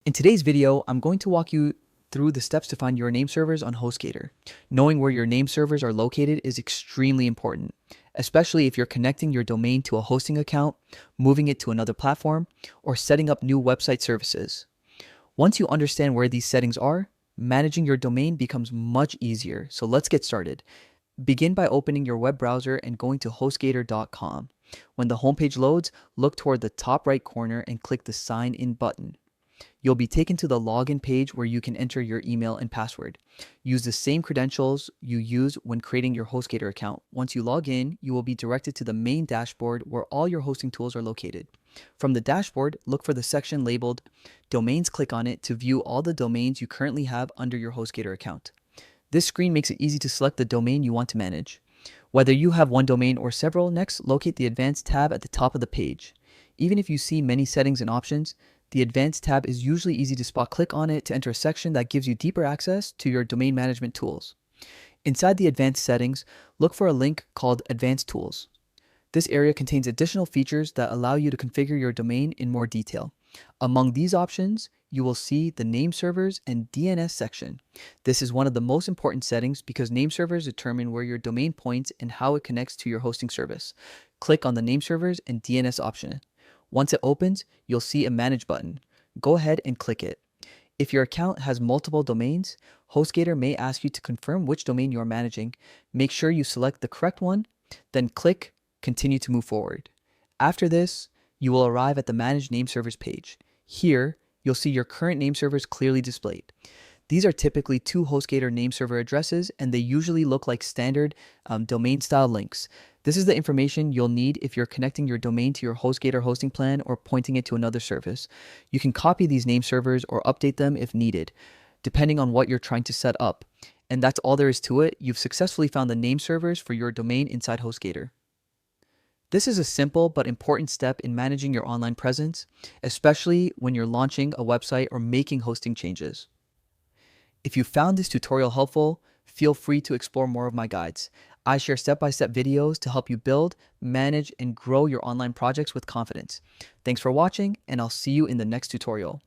In today's video, I'm going to walk you through the steps to find your name servers on Hostgator. Knowing where your name servers are located is extremely important, especially if you're connecting your domain to a hosting account, moving it to another platform, or setting up new website services. Once you understand where these settings are, managing your domain becomes much easier. So let's get started. Begin by opening your web browser and going to hostgator.com. When the homepage loads, look toward the top right corner and click the Sign In button. You'll be taken to the login page where you can enter your email and password. Use the same credentials you use when creating your Hostgator account. Once you log in, you will be directed to the main dashboard where all your hosting tools are located. From the dashboard, look for the section labeled Domains. Click on it to view all the domains you currently have under your Hostgator account. This screen makes it easy to select the domain you want to manage. Whether you have one domain or several, next locate the Advanced tab at the top of the page. Even if you see many settings and options, the Advanced tab is usually easy to spot. Click on it to enter a section that gives you deeper access to your domain management tools. Inside the Advanced settings, look for a link called Advanced Tools. This area contains additional features that allow you to configure your domain in more detail. Among these options, you will see the name servers and DNS section. This is one of the most important settings because name servers determine where your domain points and how it connects to your hosting service. Click on the name servers and DNS option. Once it opens, you'll see a Manage button. Go ahead and click it. If your account has multiple domains, Hostgator may ask you to confirm which domain you are managing. Make sure you select the correct one, then click Continue to move forward. After this, you will arrive at the Manage Name Servers page. Here, you'll see your current name servers clearly displayed. These are typically two Hostgator name server addresses, and they usually look like standard domain style links. This is the information you'll need if you're connecting your domain to your Hostgator hosting plan or pointing it to another service. You can copy these name servers or update them if needed, depending on what you're trying to set up. And that's all there is to it. You've successfully found the name servers for your domain inside Hostgator. This is a simple but important step in managing your online presence, especially when you're launching a website or making hosting changes. If you found this tutorial helpful, feel free to explore more of my guides. I share step-by-step videos to help you build, manage, and grow your online projects with confidence. Thanks for watching, and I'll see you in the next tutorial.